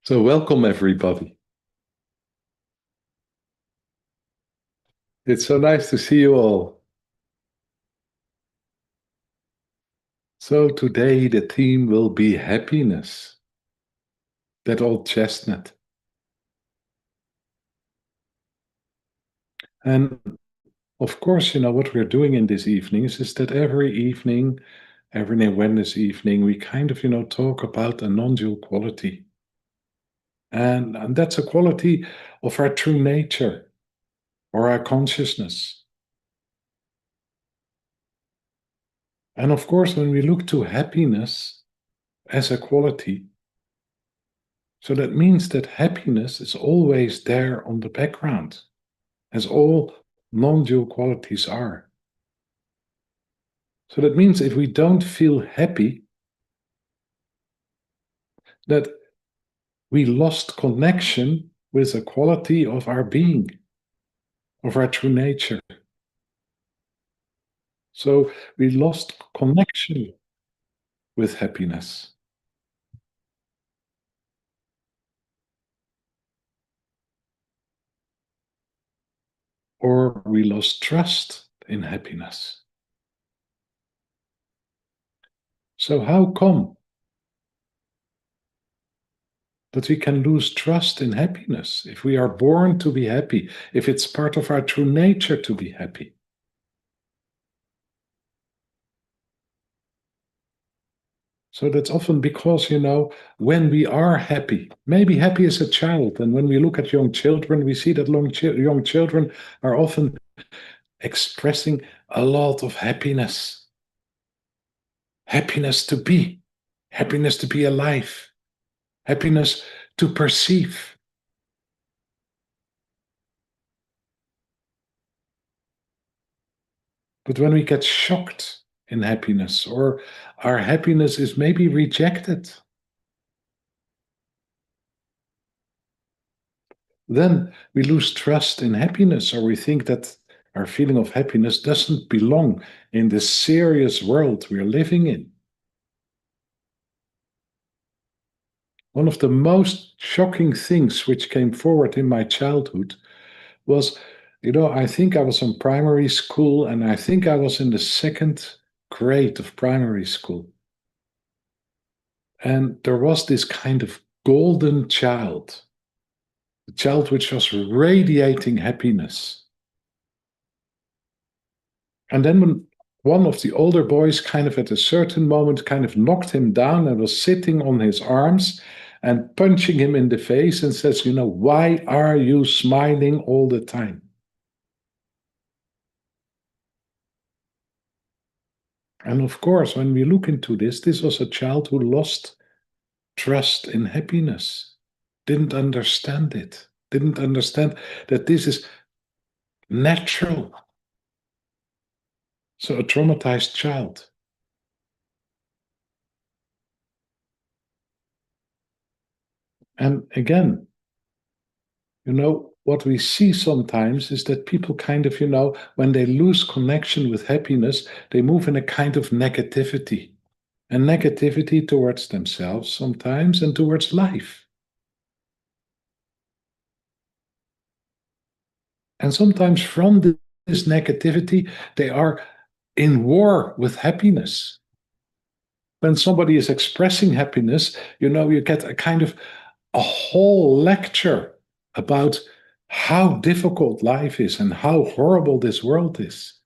So welcome everybody. It's so nice to see you all. So today the theme will be happiness. That old chestnut. And of course, what we're doing in this evening is that every evening, every Wednesday evening, we kind of, talk about a non-dual quality. And that's a quality of our true nature or our consciousness. And of course, when we look to happiness as a quality, so that means that happiness is always there on the background, as all non-dual qualities are. So that means if we don't feel happy, that we lost connection with the quality of our being, of our true nature. So we lost connection with happiness. Or we lost trust in happiness. So how come that we can lose trust in happiness if we are born to be happy, if it's part of our true nature to be happy? So that's often because, when we are happy, maybe happy as a child, and when we look at young children, we see that young children are often expressing a lot of happiness. Happiness to be, happiness to be alive, happiness to perceive. But when we get shocked in happiness, or our happiness is maybe rejected, then we lose trust in happiness, or we think that our feeling of happiness doesn't belong in the serious world we're living in. One of the most shocking things which came forward in my childhood was, I think I was in primary school, and I think I was in the second grade of primary school. And there was this kind of golden child, a child which was radiating happiness. And then when one of the older boys kind of at a certain moment kind of knocked him down and was sitting on his arms and punching him in the face and says, why are you smiling all the time? And of course, when we look into this was a child who lost trust in happiness, didn't understand it, didn't understand that this is natural. So a traumatized child. And again, what we see sometimes is that people kind of, when they lose connection with happiness, they move in a kind of negativity. And negativity towards themselves sometimes and towards life. And sometimes from this negativity, they are in war with happiness. When somebody is expressing happiness, you get a kind of a whole lecture about how difficult life is and how horrible this world is.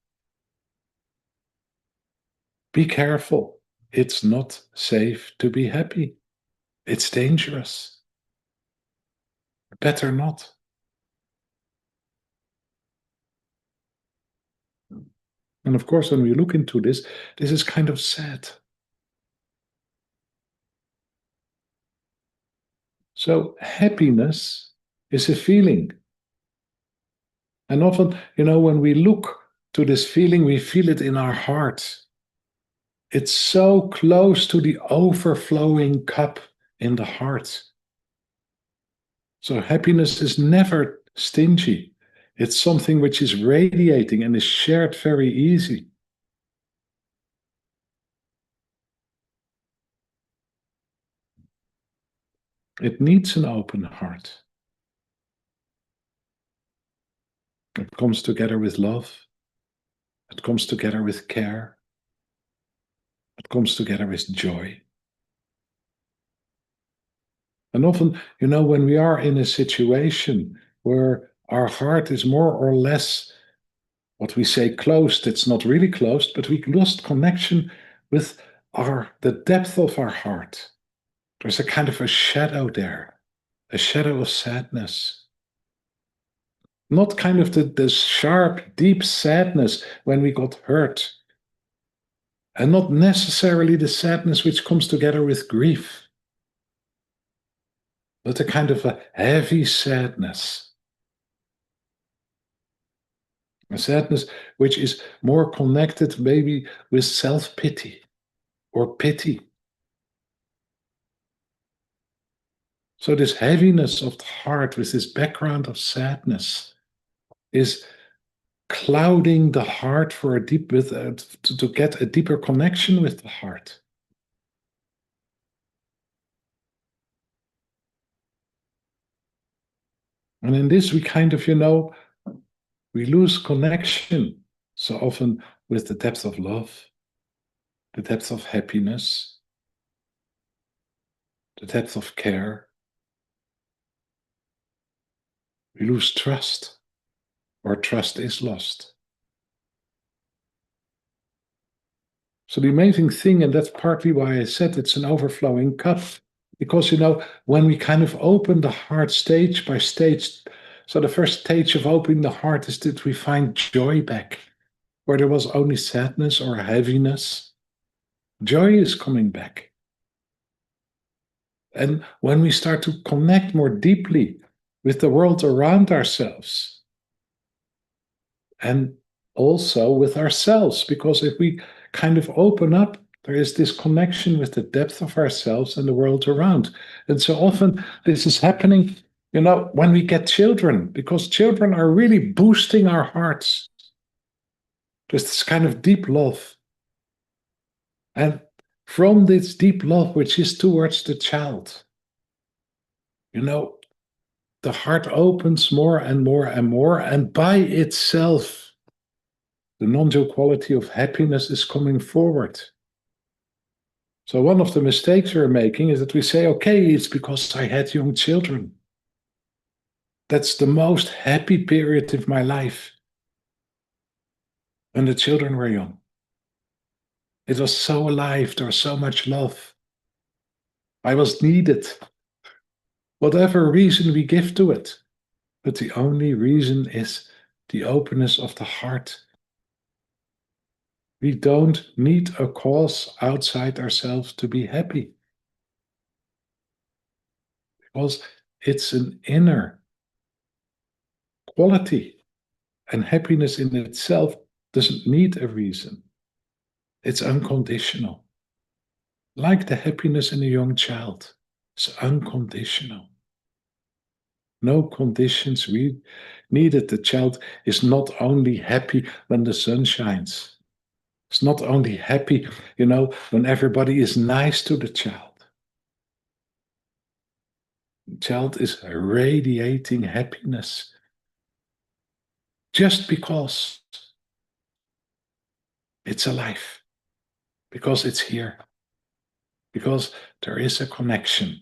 Be careful. It's not safe to be happy. It's dangerous. Better not. And of course, when we look into this is kind of sad. So happiness is a feeling. And often, when we look to this feeling, we feel it in our heart. It's so close to the overflowing cup in the heart. So happiness is never stingy. It's something which is radiating and is shared very easy. It needs an open heart. It comes together with love. It comes together with care. It comes together with joy. And often, when we are in a situation where our heart is more or less what we say closed, it's not really closed, but we lost connection with the depth of our heart. There's a kind of a shadow there, a shadow of sadness. Not kind of the sharp, deep sadness when we got hurt, and not necessarily the sadness which comes together with grief, but a kind of a heavy sadness. A sadness which is more connected maybe with self-pity or pity. So this heaviness of the heart with this background of sadness is clouding the heart for to get a deeper connection with the heart. And in this we kind of, we lose connection so often with the depth of love, the depth of happiness, the depth of care. We lose trust, or trust is lost. So the amazing thing, and that's partly why I said it's an overflowing cup, because, when we kind of open the heart stage by stage, so the first stage of opening the heart is that we find joy back, where there was only sadness or heaviness. Joy is coming back. And when we start to connect more deeply with the world around ourselves, and also with ourselves, because if we kind of open up, there is this connection with the depth of ourselves and the world around. And so often this is happening, when we get children, because children are really boosting our hearts. There's this kind of deep love. And from this deep love, which is towards the child, the heart opens more and more and more, and by itself, the non-dual quality of happiness is coming forward. So one of the mistakes we're making is that we say, okay, it's because I had young children. That's the most happy period of my life. When the children were young. It was so alive, there was so much love. I was needed. Whatever reason we give to it. But the only reason is the openness of the heart. We don't need a cause outside ourselves to be happy. Because it's an inner quality. And happiness in itself doesn't need a reason. It's unconditional. Like the happiness in a young child. It's unconditional. No conditions needed. The child is not only happy when the sun shines. It's not only happy, when everybody is nice to the child. The child is radiating happiness just because it's alive, because it's here, because there is a connection.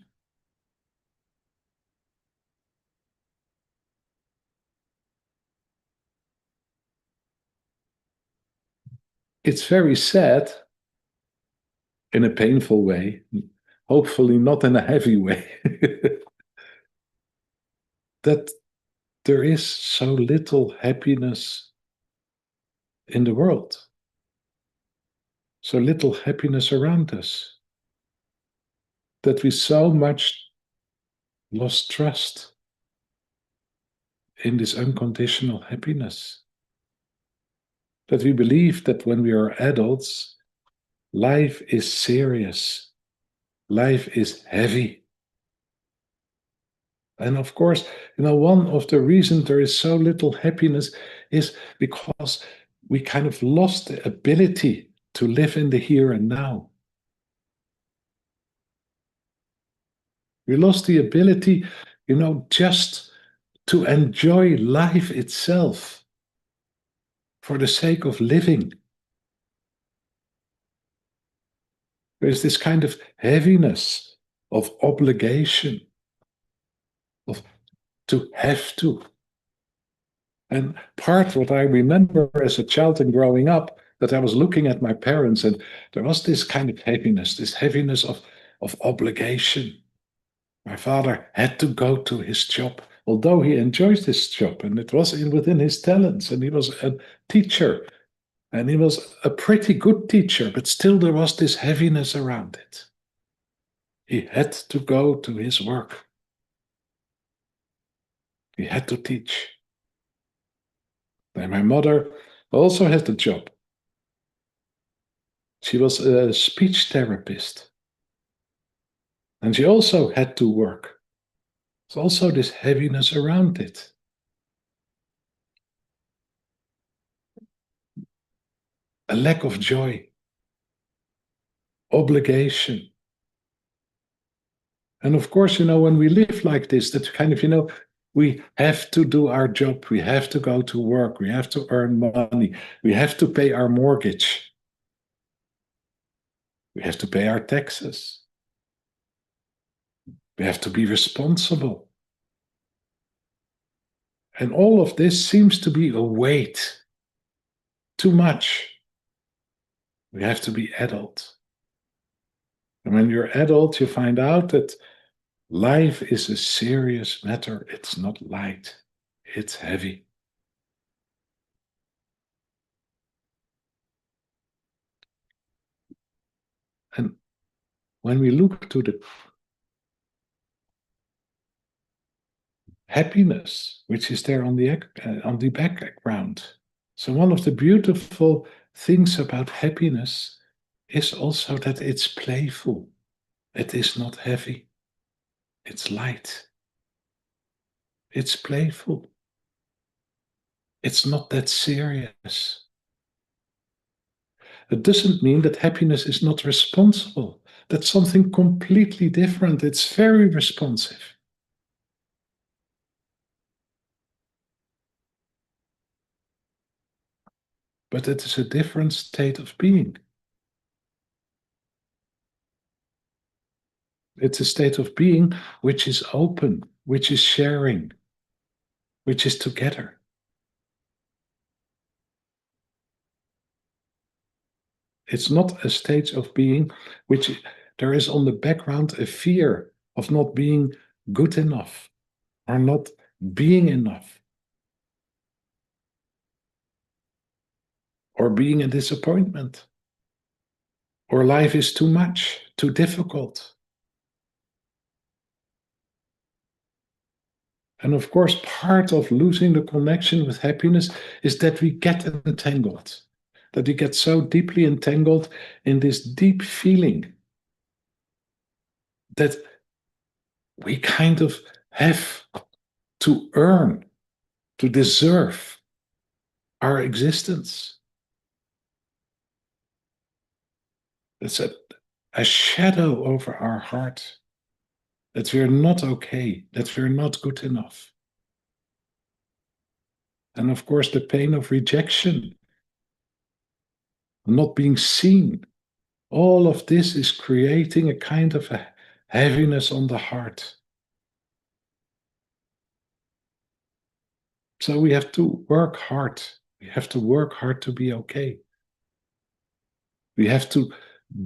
It's very sad in a painful way, hopefully not in a heavy way, that there is so little happiness in the world, so little happiness around us, that we so much lost trust in this unconditional happiness, that we believe that when we are adults, life is serious, life is heavy. And of course, one of the reasons there is so little happiness is because we kind of lost the ability to live in the here and now. We lost the ability, just to enjoy life itself for the sake of living. There's this kind of heaviness of obligation, of to have to. And part what I remember as a child and growing up, that I was looking at my parents and there was this kind of heaviness, this heaviness of obligation. My father had to go to his job, although he enjoyed his job and it was within his talents, and he was a teacher and he was a pretty good teacher, but still there was this heaviness around it. He had to go to his work. He had to teach. And my mother also had a job. She was a speech therapist. And she also had to work. There's also this heaviness around it. A lack of joy. Obligation. And of course, when we live like this, that's kind of, we have to do our job. We have to go to work. We have to earn money. We have to pay our mortgage. We have to pay our taxes. We have to be responsible. And all of this seems to be a weight. Too much. We have to be adult. And when you're adult, you find out that life is a serious matter. It's not light, it's heavy. And when we look to the happiness, which is there on the background. So one of the beautiful things about happiness is also that it's playful. It is not heavy. It's light. It's playful. It's not that serious. It doesn't mean that happiness is not responsible. That's something completely different. It's very responsive. But it is a different state of being. It's a state of being which is open, which is sharing, which is together. It's not a state of being which there is on the background a fear of not being good enough or not being enough or being a disappointment or life is too much, too difficult. And of course, part of losing the connection with happiness is that we get entangled, that we get so deeply entangled in this deep feeling that we kind of have to earn, to deserve our existence. It's a shadow over our heart that we're not okay, that we're not good enough. And of course, the pain of rejection, not being seen, all of this is creating a kind of a heaviness on the heart. So we have to work hard. We have to work hard to be okay. We have to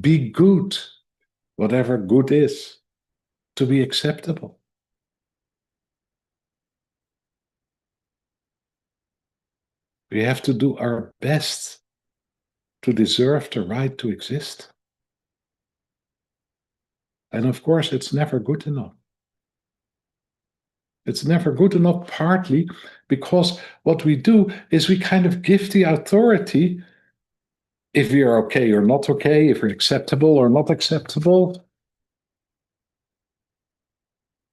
be good, whatever good is, to be acceptable. We have to do our best to deserve the right to exist. And of course, it's never good enough. It's never good enough, partly because what we do is we kind of give the authority if we are okay or not okay, if we're acceptable or not acceptable,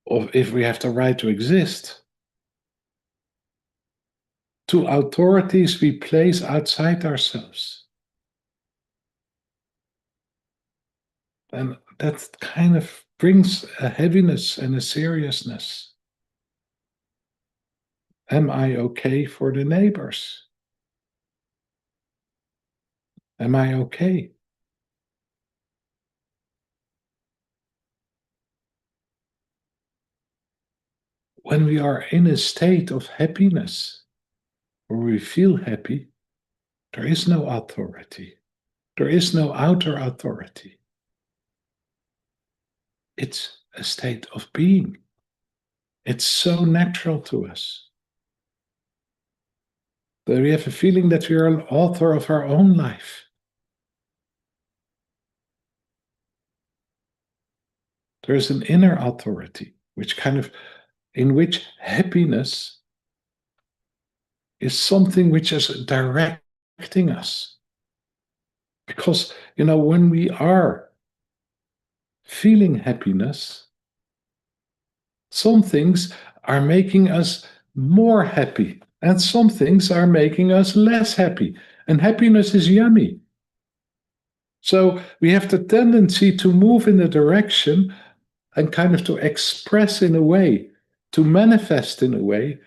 or if we have the right to exist, to authorities we place outside ourselves. And that kind of brings a heaviness and a seriousness. Am I okay for the neighbors? Am I okay? When we are in a state of happiness, where we feel happy, there is no authority. There is no outer authority. It's a state of being. It's so natural to us that we have a feeling that we are an author of our own life. There is an inner authority, in which happiness is something which is directing us. Because, when we are feeling happiness, some things are making us more happy, and some things are making us less happy. And happiness is yummy. So we have the tendency to move in a direction and kind of to express in a way, to manifest in a way,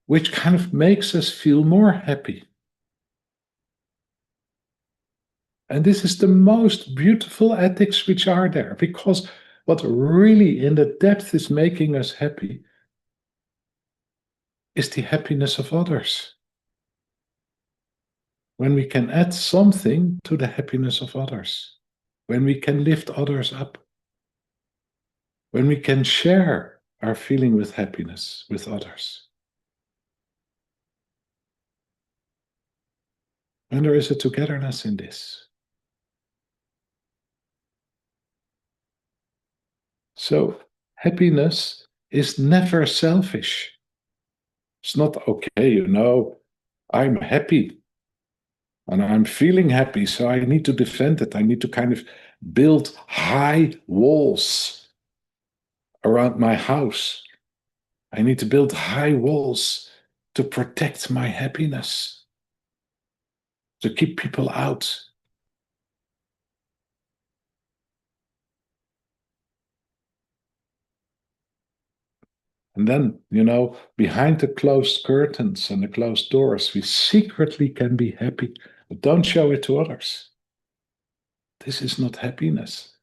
which kind of makes us feel more happy. And this is the most beautiful ethics which are there, because what really in the depth is making us happy is the happiness of others. when we can add something to the happiness of others, when we can lift others up, when we can share our feeling with happiness with others. And there is a togetherness in this. So happiness is never selfish. It's not okay, I'm happy and I'm feeling happy, so I need to defend it. I need to kind of build high walls around my house. I need to build high walls to protect my happiness, to keep people out. And then, behind the closed curtains and the closed doors, we secretly can be happy, but don't show it to others. This is not happiness.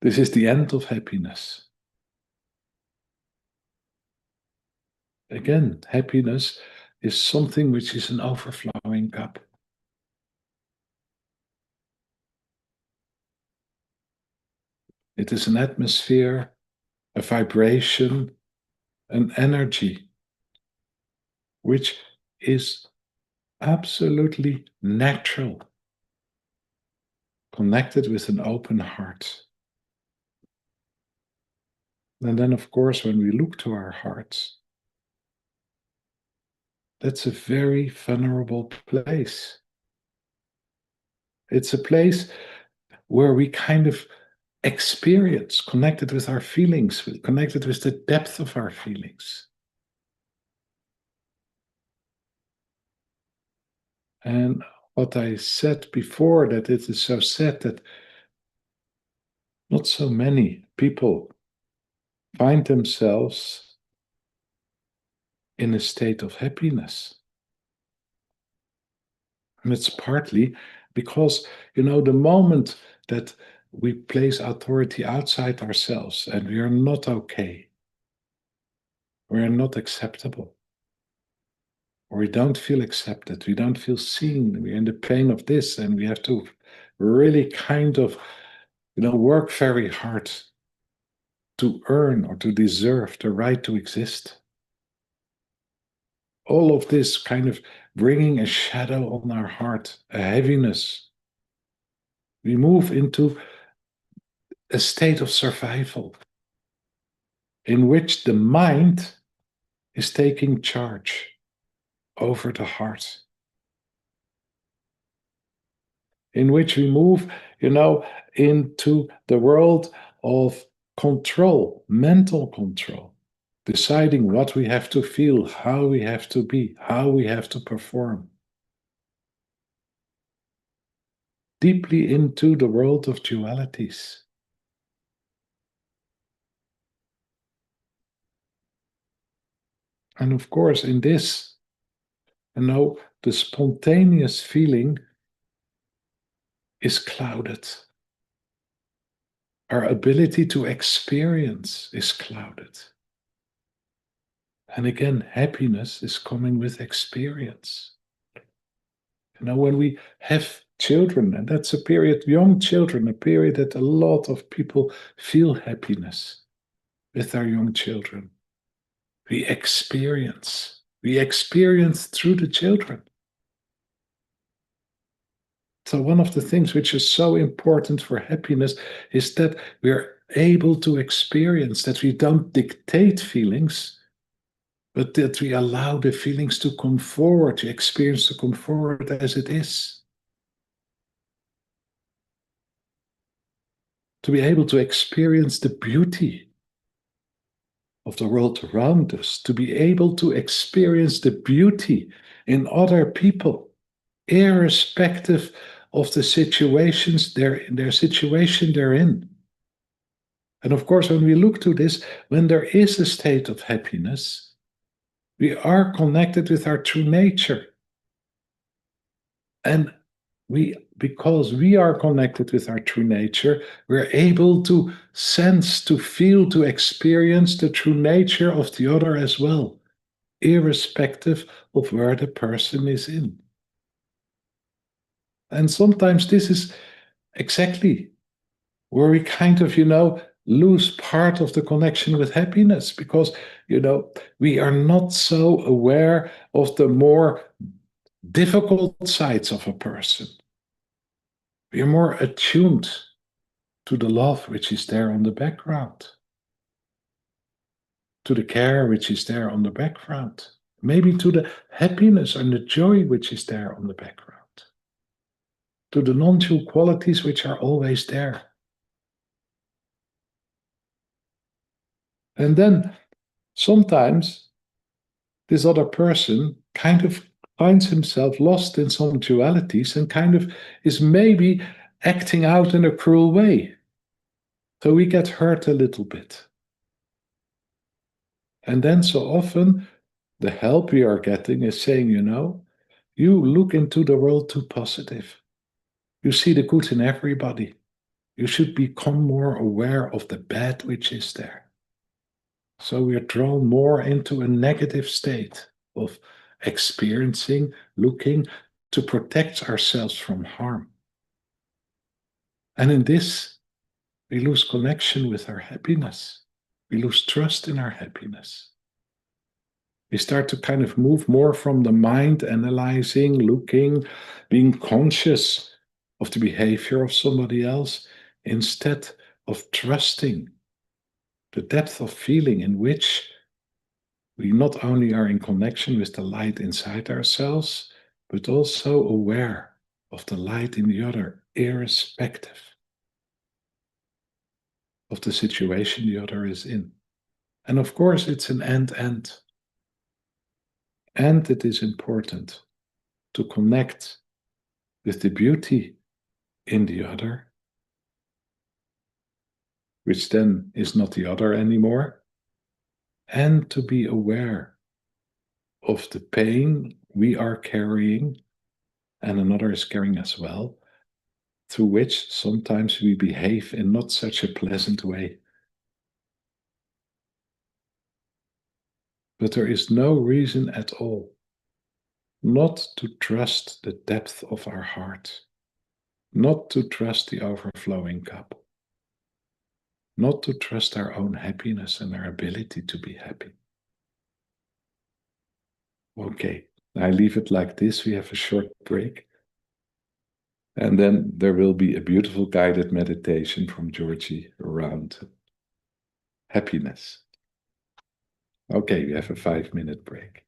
This is the end of happiness. Again, happiness is something which is an overflowing cup. It is an atmosphere, a vibration, an energy, which is absolutely natural, connected with an open heart. And then, of course, when we look to our hearts, that's a very vulnerable place. It's a place where we kind of experience, connected with our feelings, connected with the depth of our feelings. And what I said before, that it is so sad that not so many people find themselves in a state of happiness. And it's partly because, the moment that we place authority outside ourselves and we are not okay, we are not acceptable, or we don't feel accepted, we don't feel seen, we're in the pain of this, and we have to really kind of, work very hard to earn or to deserve the right to exist. All of this kind of bringing a shadow on our heart, a heaviness. We move into a state of survival in which the mind is taking charge over the heart, in which we move, into the world of control, mental control, deciding what we have to feel, how we have to be, how we have to perform. Deeply into the world of dualities. And of course, in this, the spontaneous feeling is clouded. Our ability to experience is clouded. And again, happiness is coming with experience. When we have children, and that's a period, young children, a period that a lot of people feel happiness with their young children. We experience through the children. So one of the things which is so important for happiness is that we're able to experience, that we don't dictate feelings, but that we allow the feelings to come forward, the experience to come forward as it is. To be able to experience the beauty of the world around us, to be able to experience the beauty in other people, irrespective of the situations their situation they're in. And of course, when we look to this, when there is a state of happiness, we are connected with our true nature. And because we are connected with our true nature, we're able to sense, to feel, to experience the true nature of the other as well, irrespective of where the person is in. And sometimes this is exactly where we kind of, lose part of the connection with happiness because, we are not so aware of the more difficult sides of a person. We are more attuned to the love which is there on the background, to the care which is there on the background, maybe to the happiness and the joy which is there on the background, to the non-dual qualities which are always there. And then sometimes this other person kind of finds himself lost in some dualities and kind of is maybe acting out in a cruel way. So we get hurt a little bit. And then so often the help we are getting is saying, you look into the world too positive. You see the good in everybody. You should become more aware of the bad which is there. So we are drawn more into a negative state of experiencing, looking to protect ourselves from harm. And in this, we lose connection with our happiness. We lose trust in our happiness. We start to kind of move more from the mind, analyzing, looking, being conscious of the behavior of somebody else, instead of trusting the depth of feeling in which we not only are in connection with the light inside ourselves, but also aware of the light in the other, irrespective of the situation the other is in. And of course, it's an and. And it is important to connect with the beauty in the other, which then is not the other anymore, and to be aware of the pain we are carrying and another is carrying as well, through which sometimes we behave in not such a pleasant way. But there is no reason at all not to trust the depth of our heart, not to trust the overflowing cup, not to trust our own happiness and our ability to be happy. Okay, I leave it like this. We have a short break. And then there will be a beautiful guided meditation from Georgi around happiness. Okay, we have a 5-minute break.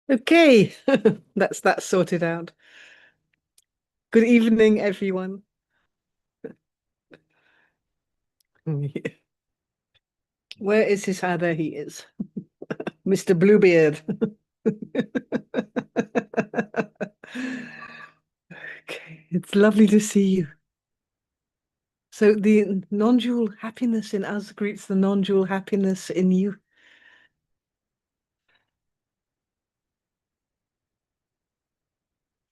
Okay, that's that sorted out. Good evening, everyone. Where is his? There he is. Mr. Bluebeard. Okay, it's lovely to see you. So the non-dual happiness in us greets the non-dual happiness in you.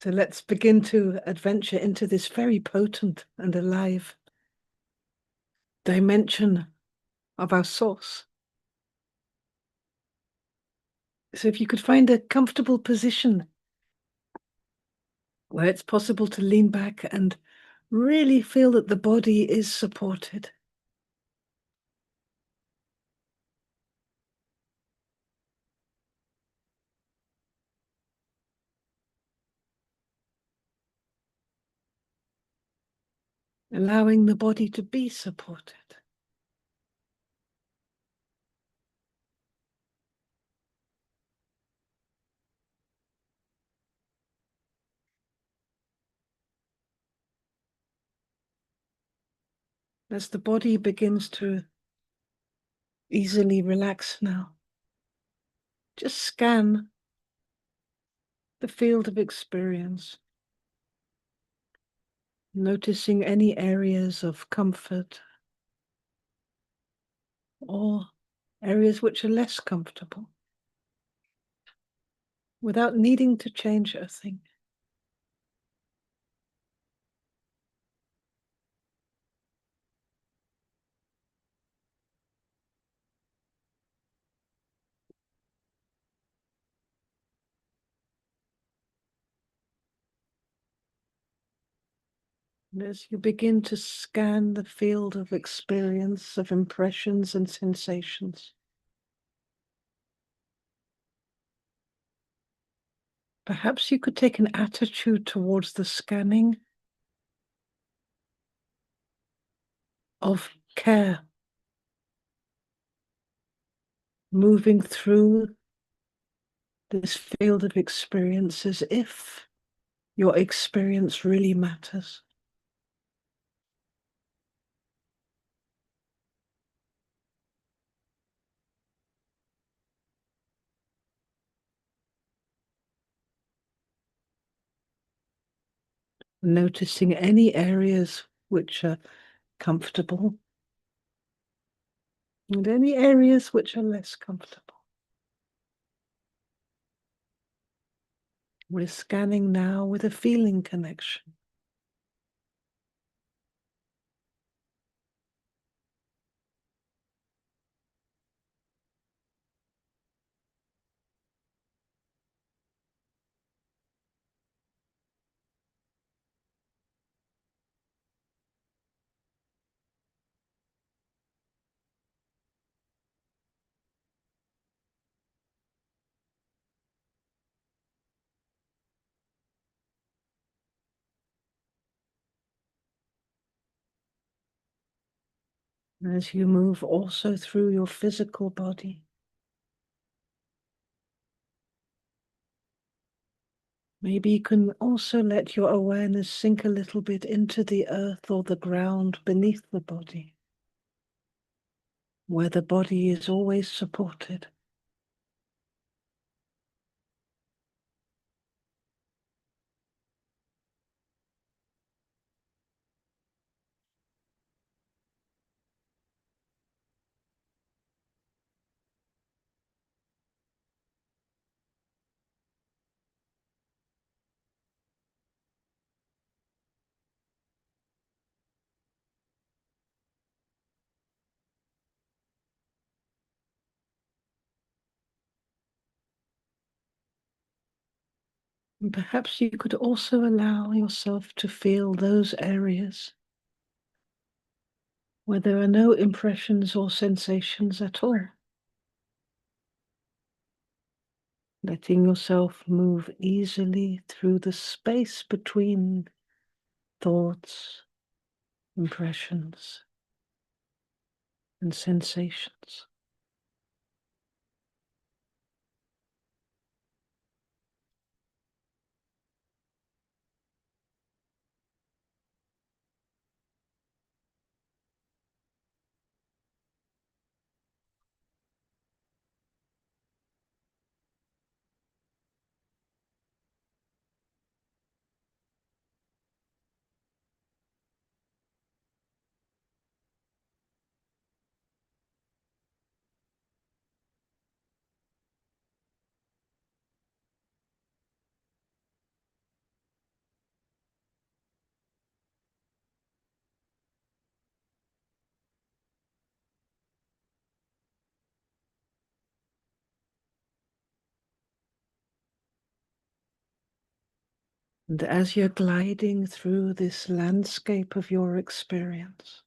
So let's begin to adventure into this very potent and alive dimension of our source. So if you could find a comfortable position where it's possible to lean back and really feel that the body is supported. Allowing the body to be supported. As the body begins to easily relax now, just scan the field of experience, noticing any areas of comfort or areas which are less comfortable, without needing to change a thing. And as you begin to scan the field of experience, of impressions and sensations, perhaps you could take an attitude towards the scanning of care, moving through this field of experience as if your experience really matters. Noticing any areas which are comfortable and any areas which are less comfortable. We're scanning now with a feeling connection. As you move also through your physical body, maybe you can also let your awareness sink a little bit into the earth or the ground beneath the body, where the body is always supported. And perhaps you could also allow yourself to feel those areas where there are no impressions or sensations at all. Letting yourself move easily through the space between thoughts, impressions, and sensations. And as you're gliding through this landscape of your experience,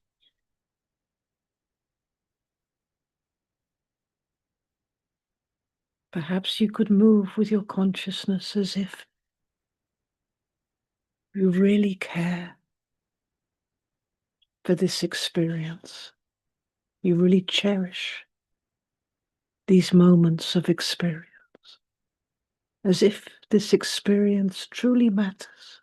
perhaps you could move with your consciousness as if you really care for this experience. You really cherish these moments of experience, as if this experience truly matters.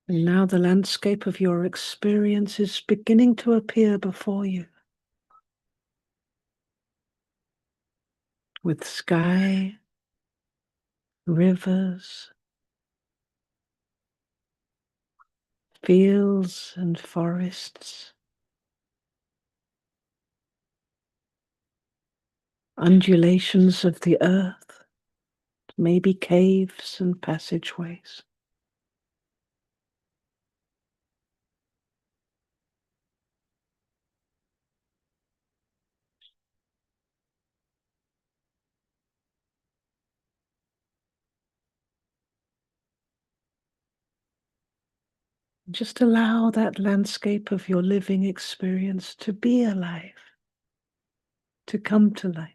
And now the landscape of your experience is beginning to appear before you, with sky, rivers, fields and forests, undulations of the earth, maybe caves and passageways. Just allow that landscape of your living experience to be alive, to come to life.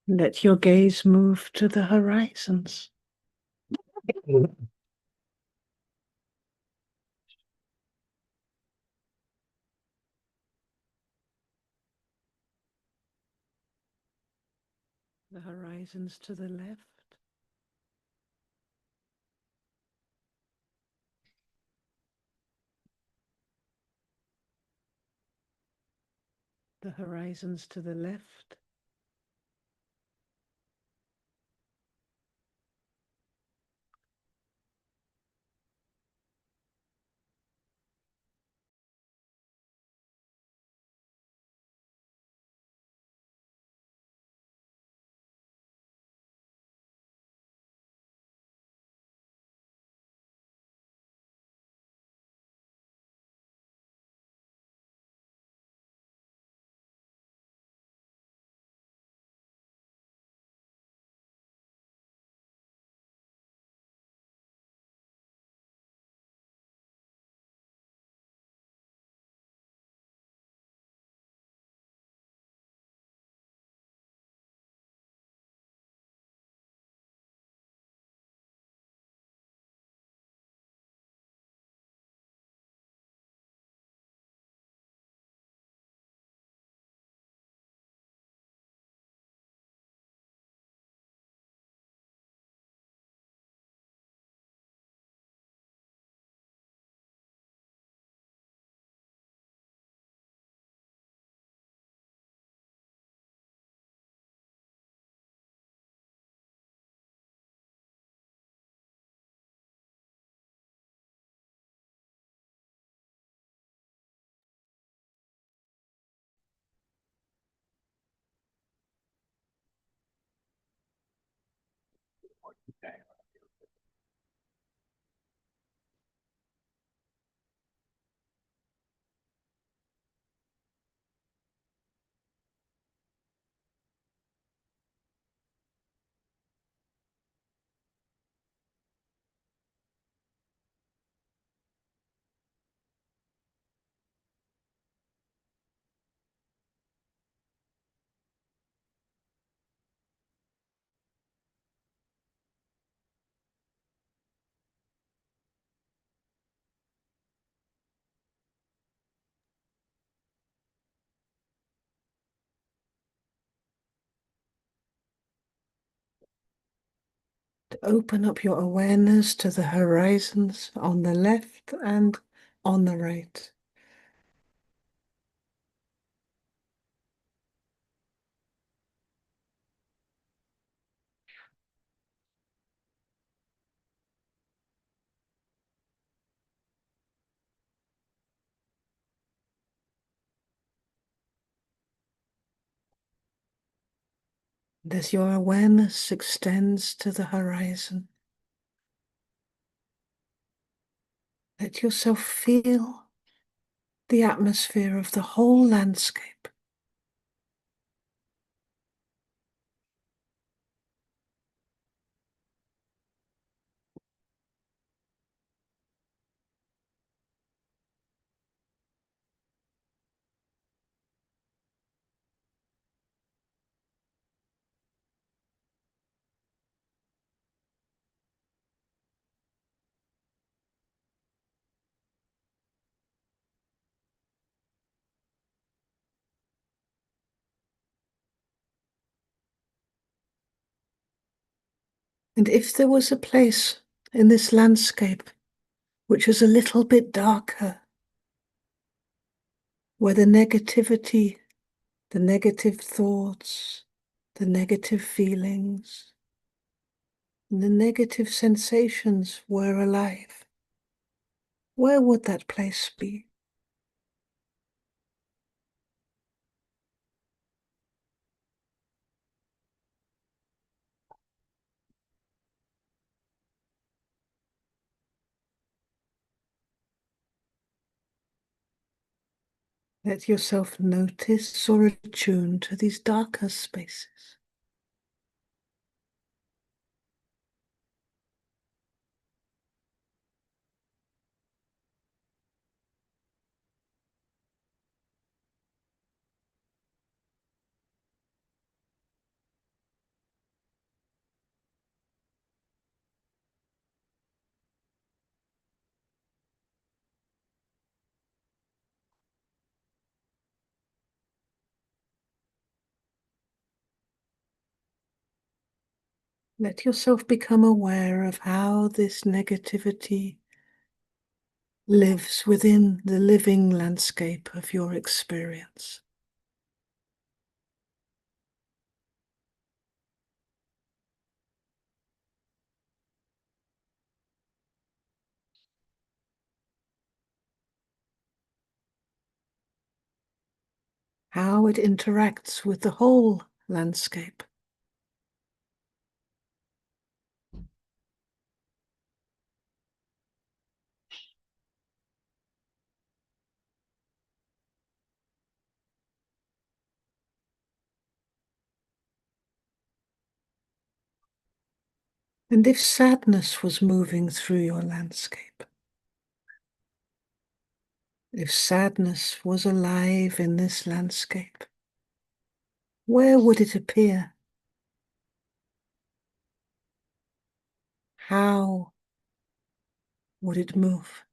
Let your gaze move to the horizons. The horizons to the left, the horizons to the left, to open up your awareness to the horizons on the left and on the right. As your awareness extends to the horizon, let yourself feel the atmosphere of the whole landscape. And if there was a place in this landscape which was a little bit darker, where the negativity, the negative thoughts, the negative feelings, and the negative sensations were alive, where would that place be? Let yourself notice or attune to these darker spaces. Let yourself become aware of how this negativity lives within the living landscape of your experience. How it interacts with the whole landscape. And if sadness was moving through your landscape, if sadness was alive in this landscape, where would it appear? How would it move?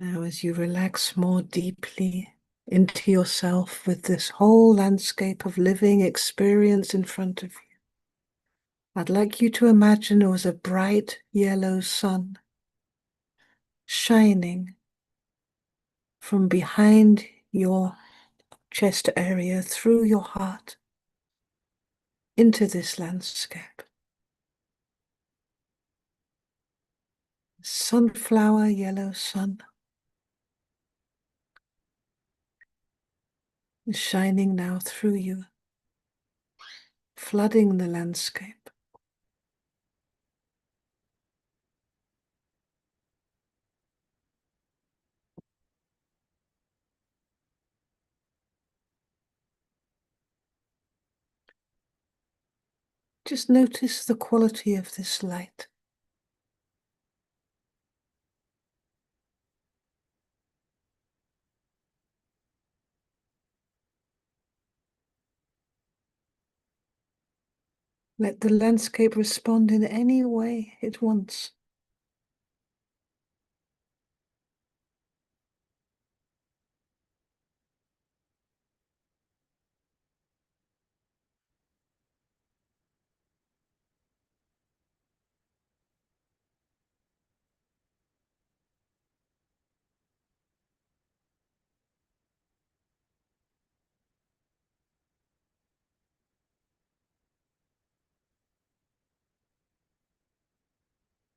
Now, as you relax more deeply into yourself with this whole landscape of living experience in front of you, I'd like you to imagine there was a bright yellow sun shining from behind your chest area through your heart into this landscape. Sunflower yellow sun is shining now through you, flooding the landscape. Just notice the quality of this light. Let the landscape respond in any way it wants.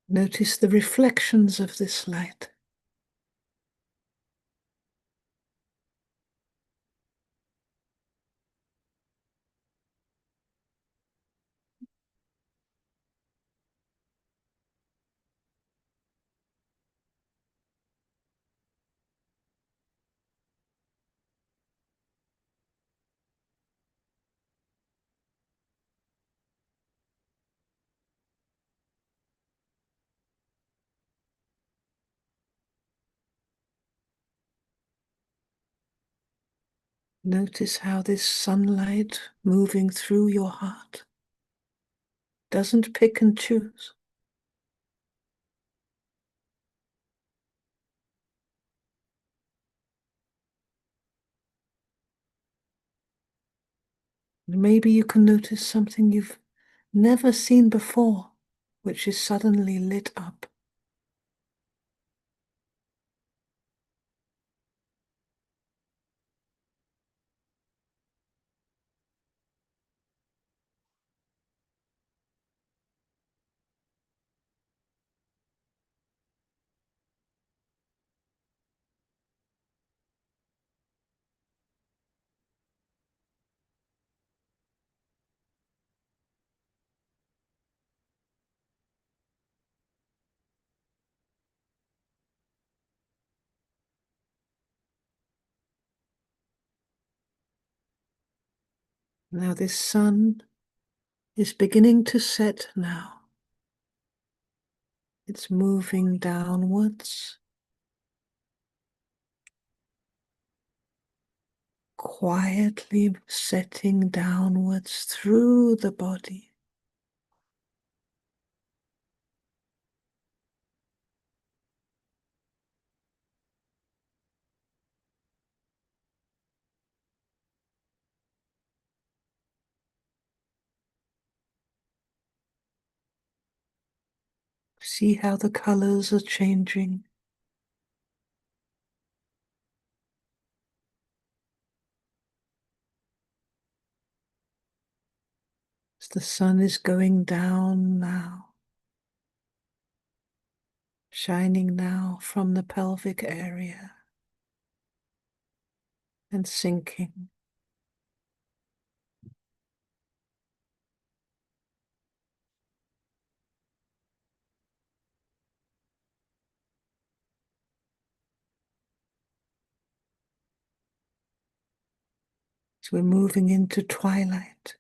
Notice the reflections of this light. Notice how this sunlight moving through your heart doesn't pick and choose. Maybe you can notice something you've never seen before, which is suddenly lit up. Now this sun is beginning to set now. It's moving downwards, quietly setting downwards through the body. See how the colors are changing. As the sun is going down now, shining now from the pelvic area and sinking. As we're moving into twilight.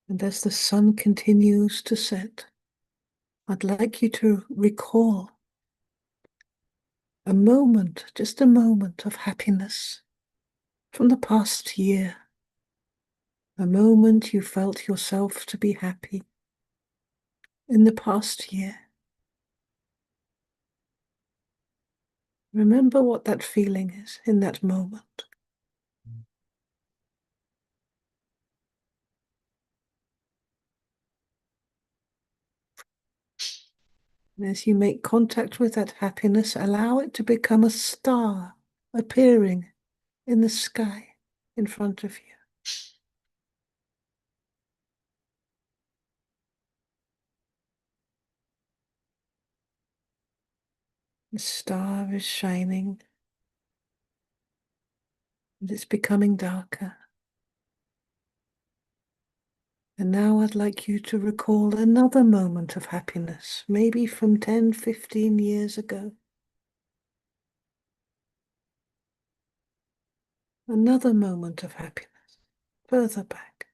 And as the sun continues to set, I'd like you to recall a moment, just a moment of happiness from the past year. A moment you felt yourself to be happy in the past year. Remember what that feeling is in that moment. And as you make contact with that happiness, allow it to become a star appearing in the sky in front of you. The star is shining and it's becoming darker. And now I'd like you to recall another moment of happiness, maybe from 10, 15 years ago. Another moment of happiness, further back.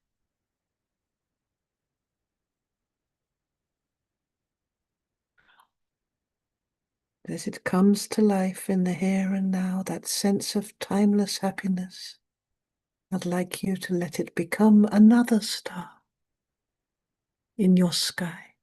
As it comes to life in the here and now, that sense of timeless happiness, I'd like you to let it become another star in your sky.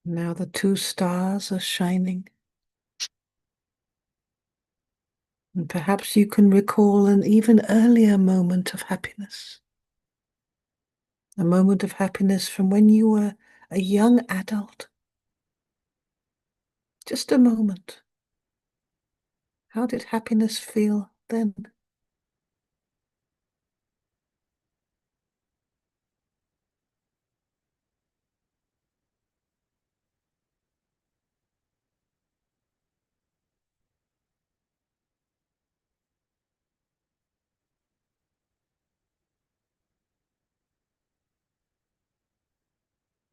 Now the two stars are shining. And perhaps you can recall an even earlier moment of happiness. A moment of happiness from when you were a young adult. Just a moment. How did happiness feel then.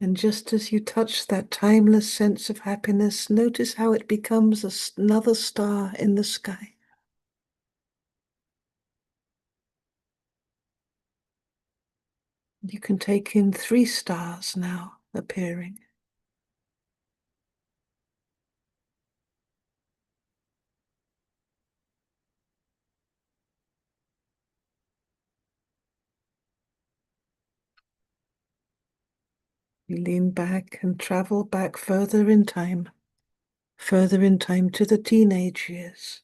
And just as you touch that timeless sense of happiness, notice how it becomes another star in the sky. You can take in 3 stars now appearing. You lean back and travel back further in time to the teenage years.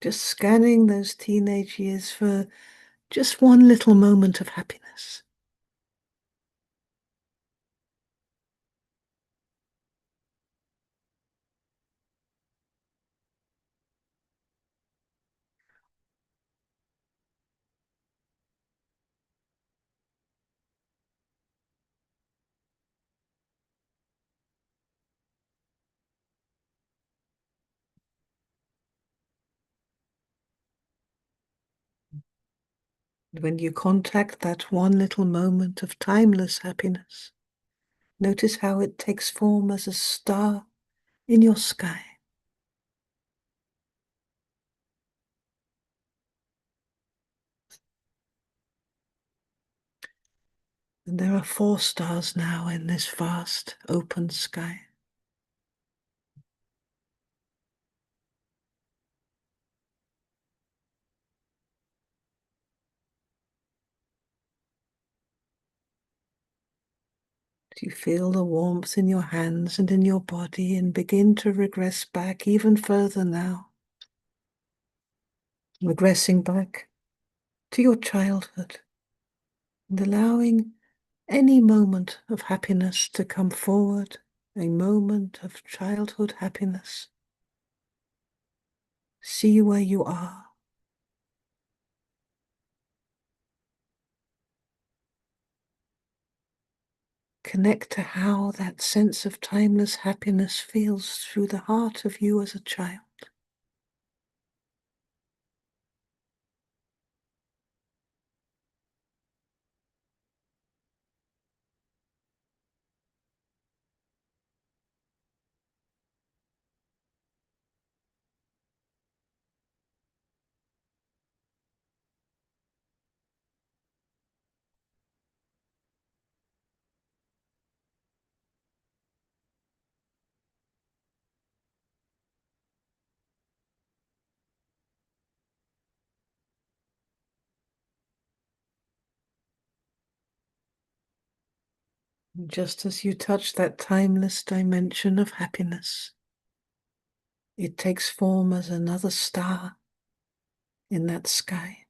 Just scanning those teenage years for just one little moment of happiness. When you contact that one little moment of timeless happiness, notice how it takes form as a star in your sky. And there are 4 stars now in this vast open sky. You feel the warmth in your hands and in your body and begin to regress back even further now. Regressing back to your childhood and allowing any moment of happiness to come forward, a moment of childhood happiness. See where you are. Connect to how that sense of timeless happiness feels through the heart of you as a child. And just as you touch that timeless dimension of happiness, it takes form as another star in that sky.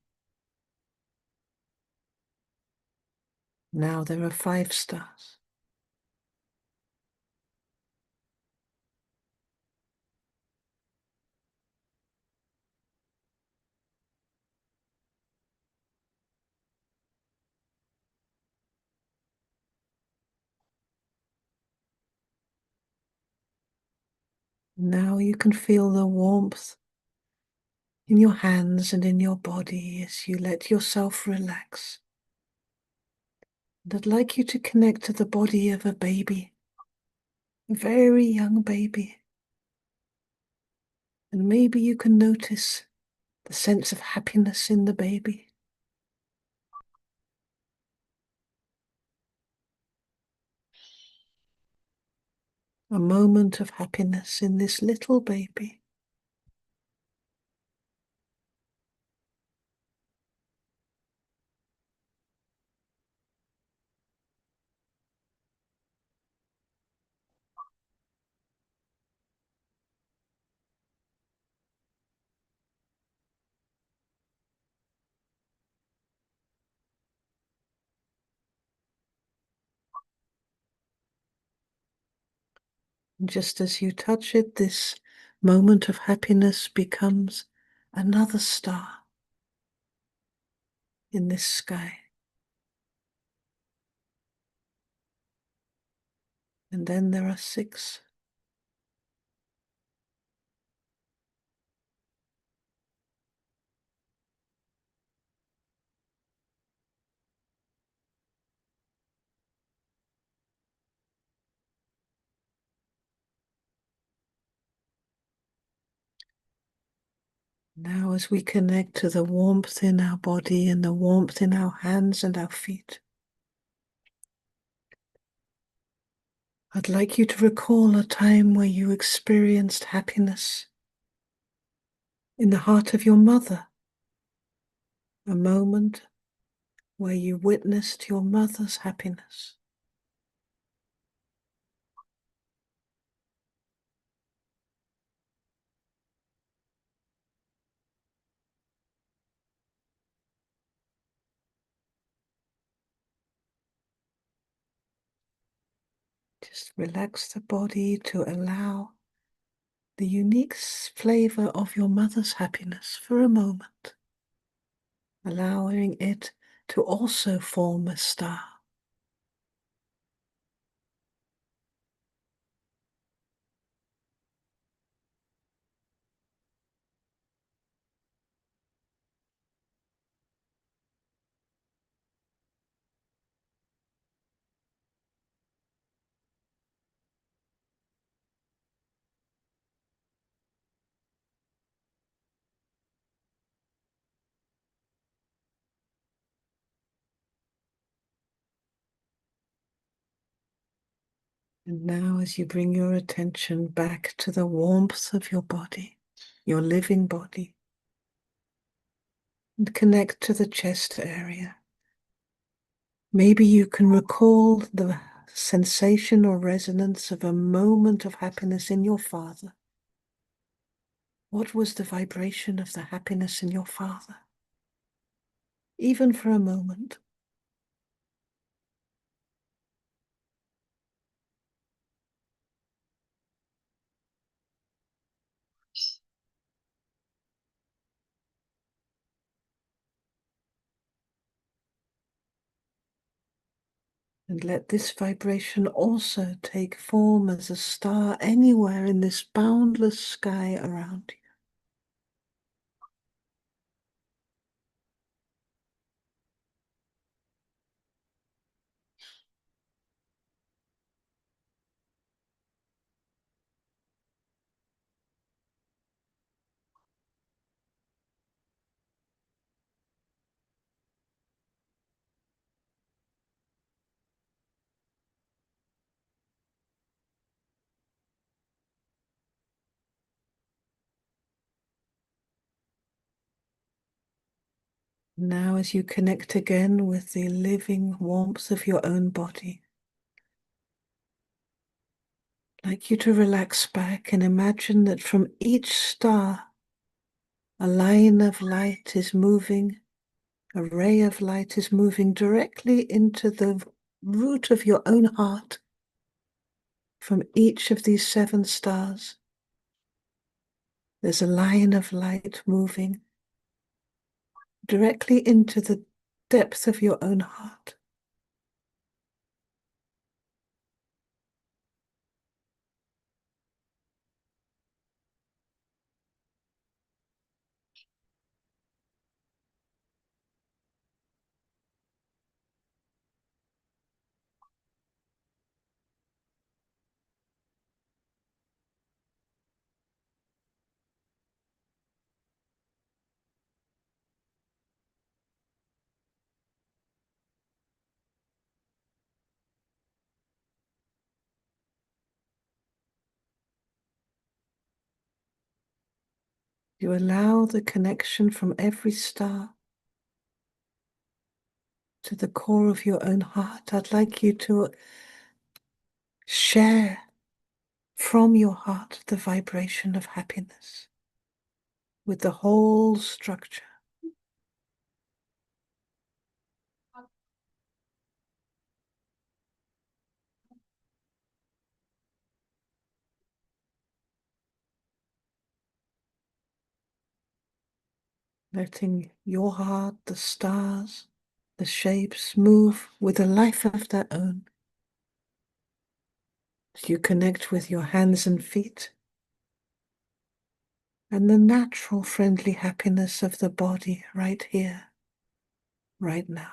Now there are 5 stars. Now you can feel the warmth in your hands and in your body as you let yourself relax. And I'd like you to connect to the body of a baby, a very young baby. And maybe you can notice the sense of happiness in the baby. A moment of happiness in this little baby. And just as you touch it, this moment of happiness becomes another star in this sky. And then there are 6. Now, as we connect to the warmth in our body and the warmth in our hands and our feet, I'd like you to recall a time where you experienced happiness in the heart of your mother, a moment where you witnessed your mother's happiness. Just relax the body to allow the unique flavor of your mother's happiness for a moment, allowing it to also form a star. And now, as you bring your attention back to the warmth of your body, your living body, and connect to the chest area, maybe you can recall the sensation or resonance of a moment of happiness in your father. What was the vibration of the happiness in your father? Even for a moment. And let this vibration also take form as a star anywhere in this boundless sky around you. Now, as you connect again with the living warmth of your own body, I'd like you to relax back and imagine that from each star, a line of light is moving, a ray of light is moving directly into the root of your own heart. From each of these 7 stars, there's a line of light moving directly into the depth of your own heart. You allow the connection from every star to the core of your own heart. I'd like you to share from your heart the vibration of happiness with the whole structure. letting your heart, the stars, the shapes move with a life of their own. As you connect with your hands and feet and the natural friendly happiness of the body right here, right now.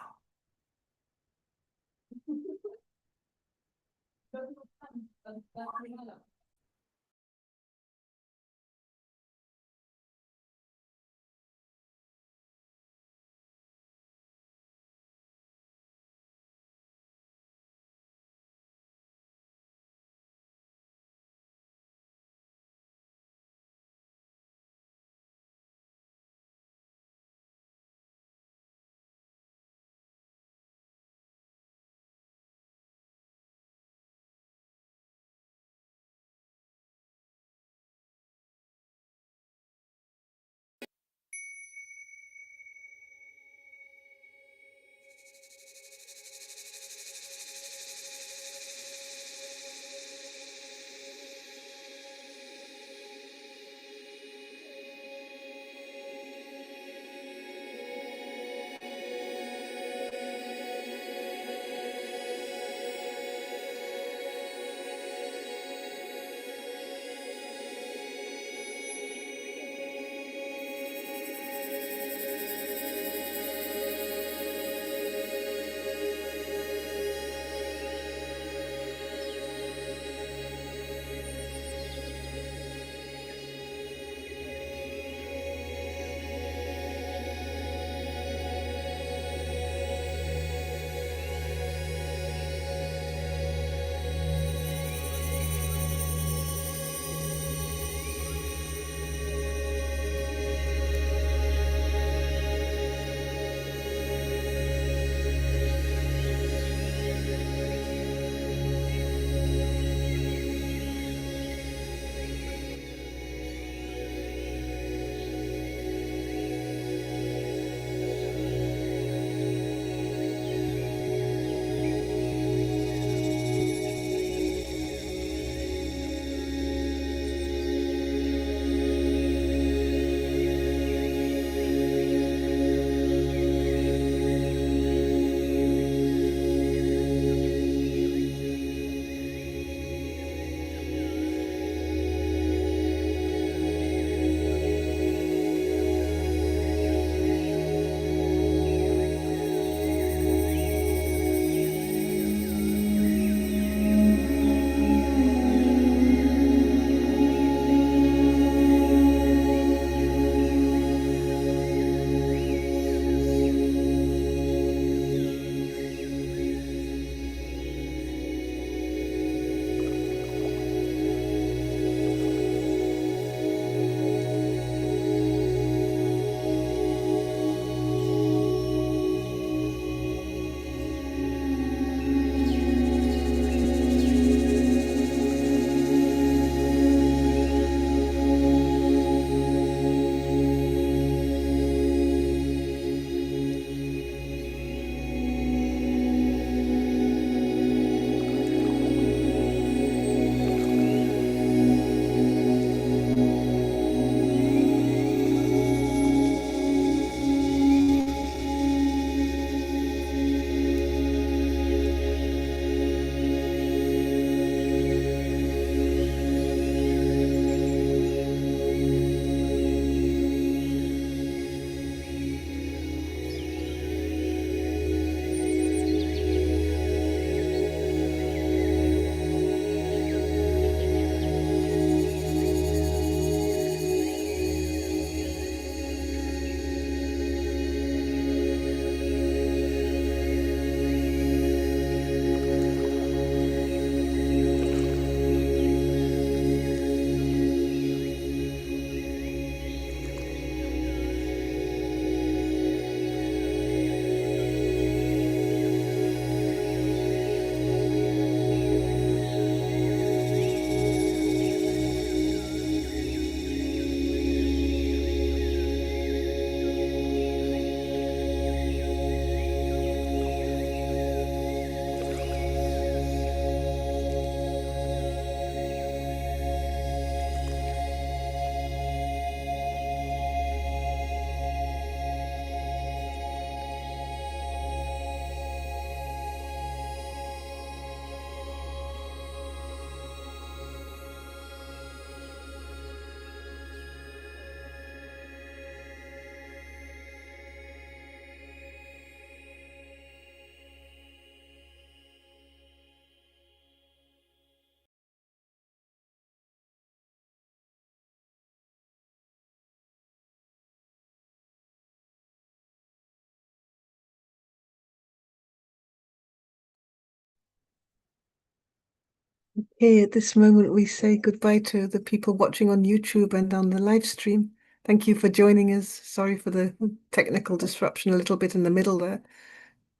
Okay, at this moment, we say goodbye to the people watching on YouTube and on the live stream. Thank you for joining us. Sorry for the technical disruption a little bit in the middle there.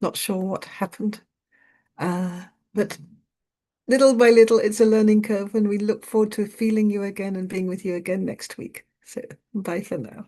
Not sure what happened. But little by little, it's a learning curve, and we look forward to feeling you again and being with you again next week. So bye for now.